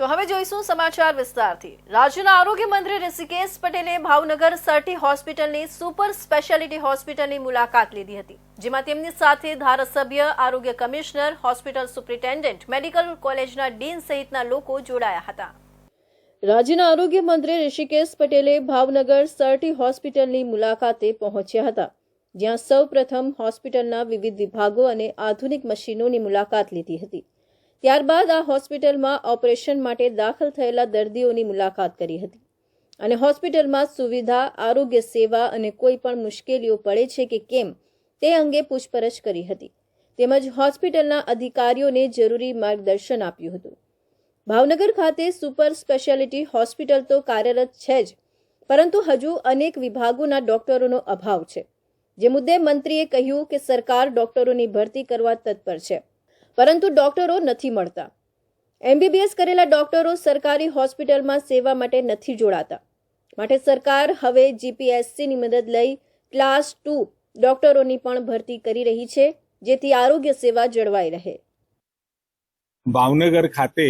તો હવે જોઈશું સમાચાર વિસ્તારથી। રાજ્યના આરોગ્ય મંત્રી ઋષિકેશ પટેલે ભાવનગર સરટી હોસ્પિટલની સુપર સ્પેશિયાલિટી હોસ્પિટલની મુલાકાત લીધી હતી, જેમાં તેમની સાથે ધારાસભ્ય, આરોગ્ય કમિશનર, હોસ્પિટલ સુપ્રિન્ટેન્ડન્ટ, મેડિકલ કોલેજના ડીન સહિતના લોકો જોડાયા હતા। રાજ્યના આરોગ્ય મંત્રી ઋષિકેશ પટેલે ભાવનગર સરટી હોસ્પિટલની મુલાકાતે પહોંચ્યા હતા, જ્યાં સૌપ્રથમ હોસ્પિટલના વિવિધ વિભાગો અને આધુનિક મશીનોની મુલાકાત લીધી હતી। ત્યારબાદ આ હોસ્પિટલમાં ઓપરેશન માટે દાખલ થયેલા દર્દીઓની મુલાકાત કરી હતી અને હોસ્પિટલમાં સુવિધા, આરોગ્ય સેવા અને કોઈ પણ મુશ્કેલીઓ પડે છે કે કેમ તે અંગે પૂછપરછ કરી હતી, તેમજ હોસ્પિટલના અધિકારીઓને જરૂરી માર્ગદર્શન આપ્યું હતું। ભાવનગર ખાતે સુપર સ્પેશિયાલિટી હોસ્પિટલ તો કાર્યરત છે જ, પરંતુ હજુ અનેક વિભાગોના ડોક્ટરોનો અભાવ છે, જે મુદ્દે મંત્રીએ કહ્યું કે સરકાર ડોક્ટરોની ભરતી કરવા તત્પર છે, પરંતુ ડોક્ટરો નથી મળતા। MBBS કરેલા ડોક્ટરો સરકારી હોસ્પિટલમાં સેવા માટે નથી જોડાતા, માટે સરકાર હવે GPSCની મદદ લઈ ક્લાસ 2 ડોક્ટરોની પણ ભરતી કરી રહી છે, જેથી આરોગ્ય સેવા જળવાઈ રહે। ભાવનગર ખાતે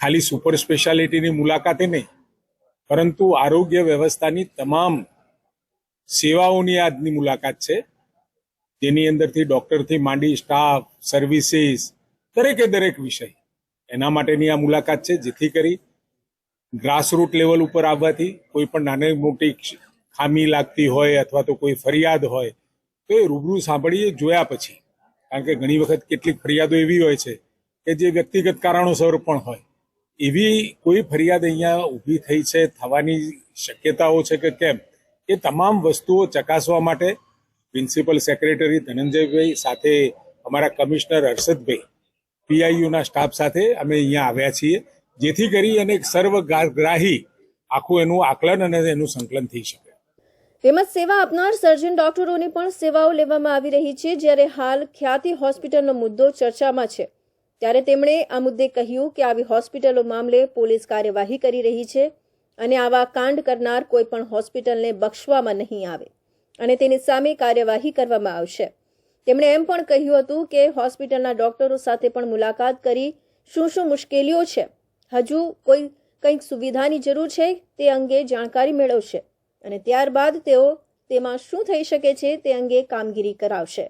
ખાલી સુપર સ્પેશિયાલિટીની મુલાકાતે નહીં, પરંતુ આરોગ્ય વ્યવસ્થાની તમામ સેવાઓની આજની મુલાકાત છે, જેની અંદરથી ડોક્ટરથી માંડી સ્ટાફ, સર્વિસીસ, દરેક વિષય એના માટેની આ મુલાકાત છે, જેથી કરી ગ્રાસરૂટ લેવલ ઉપર આવવાથી કોઈ પણ નાની મોટી ખામી લાગતી હોય અથવા તો કોઈ ફરિયાદ હોય તો એ રૂબરૂ સાંભળીએ જોયા પછી, કારણ કે ઘણી વખત કેટલીક ફરિયાદો એવી હોય છે કે જે વ્યક્તિગત કારણોસર પણ હોય, એવી કોઈ ફરિયાદ અહીંયા ઊભી થઈ છે, થવાની શક્યતાઓ છે કે કેમ, એ તમામ વસ્તુઓ ચકાસવા માટે પ્રિન્સિપલ સેક્રેટરી ધનંજયભાઈ સાથે અમારા કમિશનર હર્ષદભાઈ, PIUના સ્ટાફ સાથે અમે અહીંયા આવ્યા છીએ, જેથી કરી અને સર્વગ્રાહી આખું એનું આકલન અને એનું સંકલન થઈ શકે। તેમજ સેવા આપનાર સર્જન ડોક્ટરોની પણ સેવાઓ લેવામાં આવી રહી છે। જ્યારે હાલ ખ્યાતિ હોસ્પિટલનો મુદ્દો ચર્ચામાં છે, ત્યારે તેમણે આ મુદ્દે કહ્યું કે આવી હોસ્પિટલો મામલે પોલીસ કાર્યવાહી કરી રહી છે અને આવા કાંડ કરનાર કોઈ પણ હોસ્પિટલને બક્ષવામાં નહીં આવે અને તેની સામે કાર્યવાહી કરવામાં આવશે। તેમણે એમ પણ કહ્યું હતું કે હોસ્પિટલના ડોક્ટરો સાથે પણ મુલાકાત કરી શું મુશ્કેલીઓ છે, હજુ કંઈક સુવિધાની જરૂર છે તે અંગે જાણકારી મેળવશે અને ત્યારબાદ તેઓ તેમાં શું થઈ શકે છે તે અંગે કામગીરી કરાવશે।